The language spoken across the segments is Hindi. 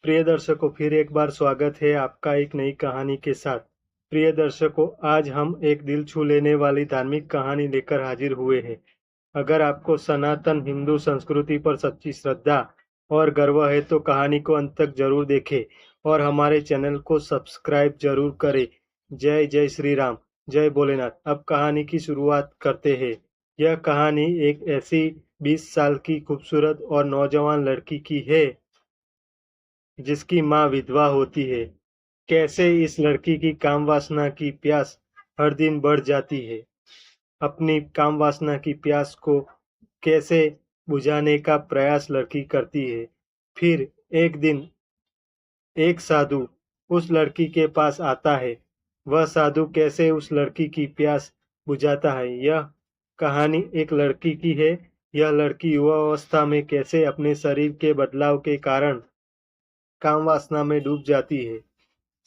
प्रिय दर्शकों, फिर एक बार स्वागत है आपका एक नई कहानी के साथ। प्रिय दर्शकों, आज हम एक दिल छू लेने वाली धार्मिक कहानी लेकर हाजिर हुए हैं। अगर आपको सनातन हिंदू संस्कृति पर सच्ची श्रद्धा और गर्व है तो कहानी को अंत तक जरूर देखें और हमारे चैनल को सब्सक्राइब जरूर करें। जय जय श्री राम, जय भोलेनाथ। अब कहानी की शुरुआत करते हैं। यह कहानी एक ऐसी 20 साल की खूबसूरत और नौजवान लड़की की है जिसकी माँ विधवा होती है। कैसे इस लड़की की काम वासना की प्यास हर दिन बढ़ जाती है। अपनी काम वासना की प्यास को कैसे बुझाने का प्रयास लड़की करती है। फिर एक दिन एक साधु उस लड़की के पास आता है। वह साधु कैसे उस लड़की की प्यास बुझाता है। यह कहानी एक लड़की की है। यह लड़की युवा अवस्था में कैसे अपने शरीर के बदलाव के कारण काम वासना में डूब जाती है।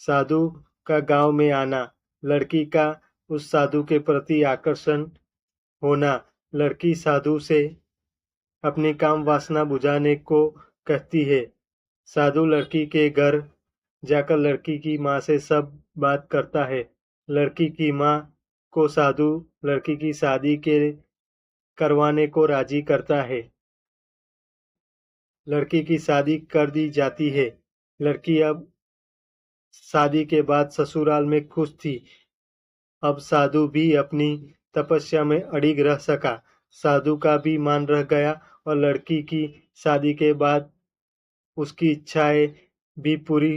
साधु का गांव में आना, लड़की का उस साधु के प्रति आकर्षण होना, लड़की साधु से अपनी काम वासना बुझाने को कहती है। साधु लड़की के घर जाकर लड़की की माँ से सब बात करता है। लड़की की माँ को साधु लड़की की शादी के करवाने को राजी करता है। लड़की की शादी कर दी जाती है। लड़की अब शादी के बाद ससुराल में खुश थी। अब साधु भी अपनी तपस्या में अड़िग रह सका। साधु का भी मान रह गया और लड़की की शादी के बाद उसकी इच्छाएं भी पूरी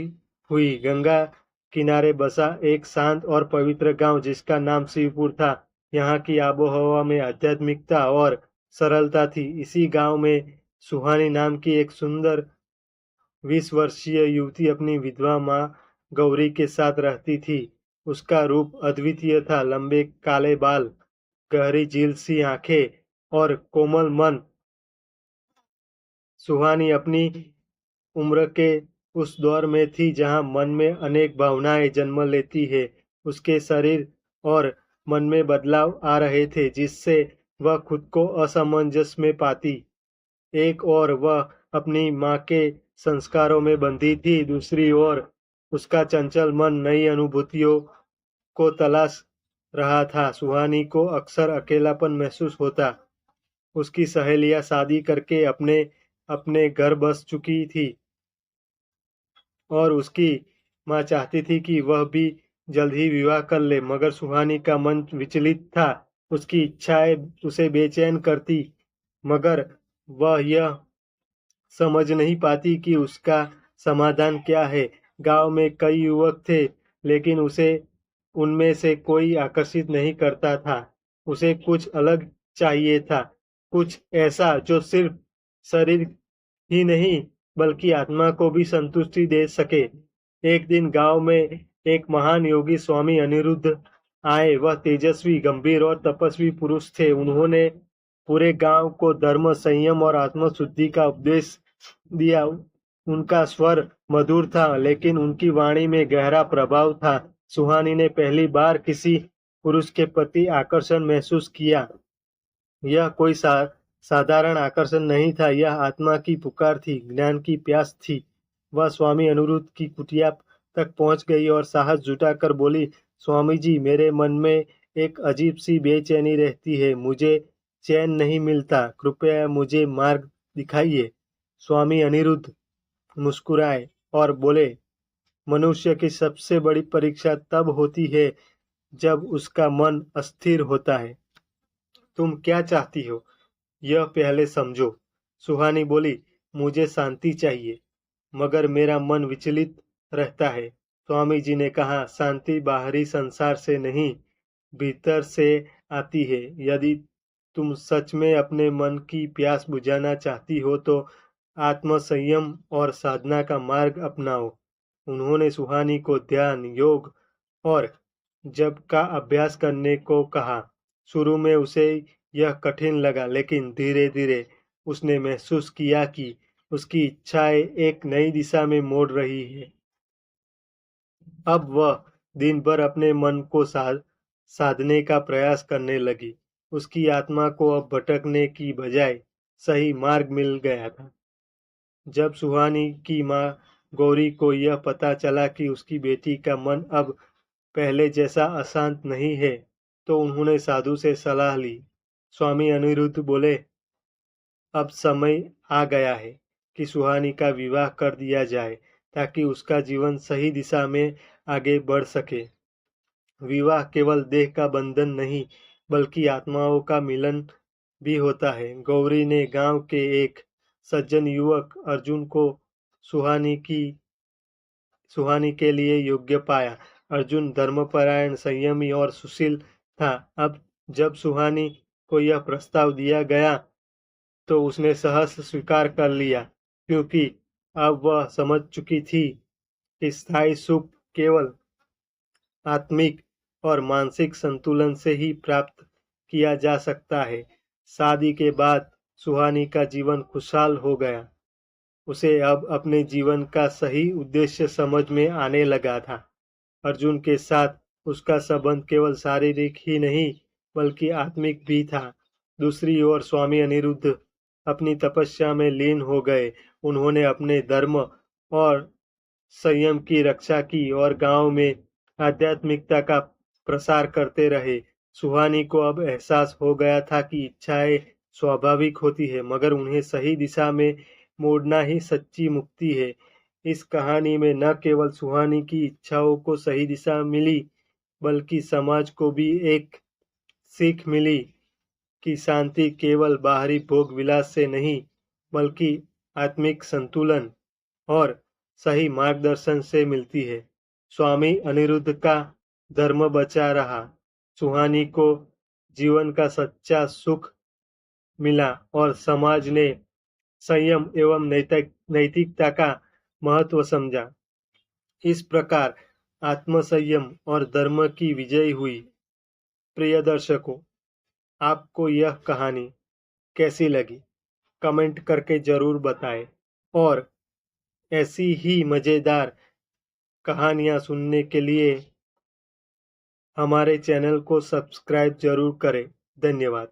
हुई। गंगा किनारे बसा एक शांत और पवित्र गांव जिसका नाम शिवपुर था। यहाँ की आबोहवा में आध्यात्मिकता और सरलता थी। इसी गांव में सुहानी नाम की एक सुंदर 20 वर्षीय युवती अपनी विधवा माँ गौरी के साथ रहती थी। उसका रूप अद्वितीय था। लंबे काले बाल, गहरी झील सी आंखें और कोमल मन। सुहानी अपनी उम्र के उस दौर में थी जहां मन में अनेक भावनाएं जन्म लेती है। उसके शरीर और मन में बदलाव आ रहे थे जिससे वह खुद को असमंजस में पाती। एक ओर वह अपनी माँ के संस्कारों में बंधी थी, दूसरी ओर उसका चंचल मन नई अनुभूतियों को तलाश रहा था। सुहानी को अक्सर अकेलापन महसूस होता। उसकी सहेलियां शादी करके अपने अपने घर बस चुकी थी और उसकी माँ चाहती थी कि वह भी जल्द ही विवाह कर ले, मगर सुहानी का मन विचलित था। उसकी इच्छाएं उसे बेचैन करती, मगर वह यह समझ नहीं पाती कि उसका समाधान क्या है। गांव में कई युवक थे, लेकिन उसे उनमें से कोई आकर्षित नहीं करता था। उसे कुछ अलग चाहिए था, कुछ ऐसा जो सिर्फ शरीर ही नहीं बल्कि आत्मा को भी संतुष्टि दे सके। एक दिन गांव में एक महान योगी स्वामी अनिरुद्ध आए। वह तेजस्वी, गंभीर और तपस्वी पुरुष थे। उन्होंने पूरे गांव को धर्म, संयम और आत्मशुद्धि का उपदेश दिया। उनका स्वर मधुर था, लेकिन उनकी वाणी में गहरा प्रभाव था। सुहानी ने पहली बार किसी पुरुष के प्रति आकर्षण महसूस किया। यह कोई साधारण आकर्षण नहीं था, यह आत्मा की पुकार थी, ज्ञान की प्यास थी। वह स्वामी अनिरुद्ध की कुटिया तक पहुंच गई और साहस जुटाकर बोली, स्वामी जी, मेरे मन में एक अजीब सी बेचैनी रहती है। मुझे चैन नहीं मिलता। कृपया मुझे मार्ग दिखाइए। स्वामी अनिरुद्ध मुस्कुराए और बोले, मनुष्य की सबसे बड़ी परीक्षा तब होती है जब उसका मन अस्थिर होता है। तुम क्या चाहती हो, यह पहले समझो। सुहानी बोली, मुझे शांति चाहिए, मगर मेरा मन विचलित रहता है। स्वामी जी ने कहा, शांति बाहरी संसार से नहीं, भीतर से आती है। यदि तुम सच में अपने मन की प्यास बुझाना चाहती हो तो आत्म संयम और साधना का मार्ग अपनाओ। उन्होंने सुहानी को ध्यान, योग और जप का अभ्यास करने को कहा। शुरू में उसे यह कठिन लगा, लेकिन धीरे धीरे उसने महसूस किया कि उसकी इच्छाएं एक नई दिशा में मोड़ रही है। अब वह दिन भर अपने मन को साधने का प्रयास करने लगी। उसकी आत्मा को अब भटकने की बजाय सही मार्ग मिल गया था। जब सुहानी की माँ गौरी को यह पता चला कि उसकी बेटी का मन अब पहले जैसा अशांत नहीं है, तो उन्होंने साधु से सलाह ली। स्वामी अनिरुद्ध बोले, अब समय आ गया है कि सुहानी का विवाह कर दिया जाए, ताकि उसका जीवन सही दिशा में आगे बढ़ सके। विवाह केवल देह का बंधन नहीं, बल्कि आत्माओं का मिलन भी होता है। गौरी ने गांव के एक सज्जन युवक अर्जुन को सुहानी की सुहानी के लिए योग्य पाया। अर्जुन धर्मपरायण, संयमी और सुशील था। अब जब सुहानी को यह प्रस्ताव दिया गया, तो उसने सहर्ष स्वीकार कर लिया, क्योंकि अब वह समझ चुकी थी कि स्थायी सुख केवल आत्मिक और मानसिक संतुलन से ही प्राप्त किया जा सकता है। शादी के बाद सुहानी का जीवन खुशहाल हो गया। उसे अब अपने जीवन का सही उद्देश्य समझ में आने लगा था। अर्जुन के साथ उसका संबंध केवल शारीरिक ही नहीं, बल्कि आत्मिक भी था। दूसरी ओर स्वामी अनिरुद्ध अपनी तपस्या में लीन हो गए। उन्होंने अपने धर्म और संयम की रक्षा की और गांव में आध्यात्मिकता का प्रसार करते रहे। सुहानी को अब एहसास हो गया था कि इच्छाएं स्वाभाविक होती है, मगर उन्हें सही दिशा में मोड़ना ही सच्ची मुक्ति है। इस कहानी में न केवल सुहानी की इच्छाओं को सही दिशा मिली, बल्कि समाज को भी एक सीख मिली कि शांति केवल बाहरी भोग विलास से नहीं, बल्कि आत्मिक संतुलन और सही मार्गदर्शन से मिलती है। स्वामी अनिरुद्ध का धर्म बचा रहा, सुहानी को जीवन का सच्चा सुख मिला और समाज ने संयम एवं नैतिकता का महत्व समझा। इस प्रकार आत्मसंयम और धर्म की विजय हुई। प्रिय दर्शकों, आपको यह कहानी कैसी लगी? कमेंट करके जरूर बताएं और ऐसी ही मजेदार कहानियाँ सुनने के लिए हमारे चैनल को सब्सक्राइब जरूर करें। धन्यवाद।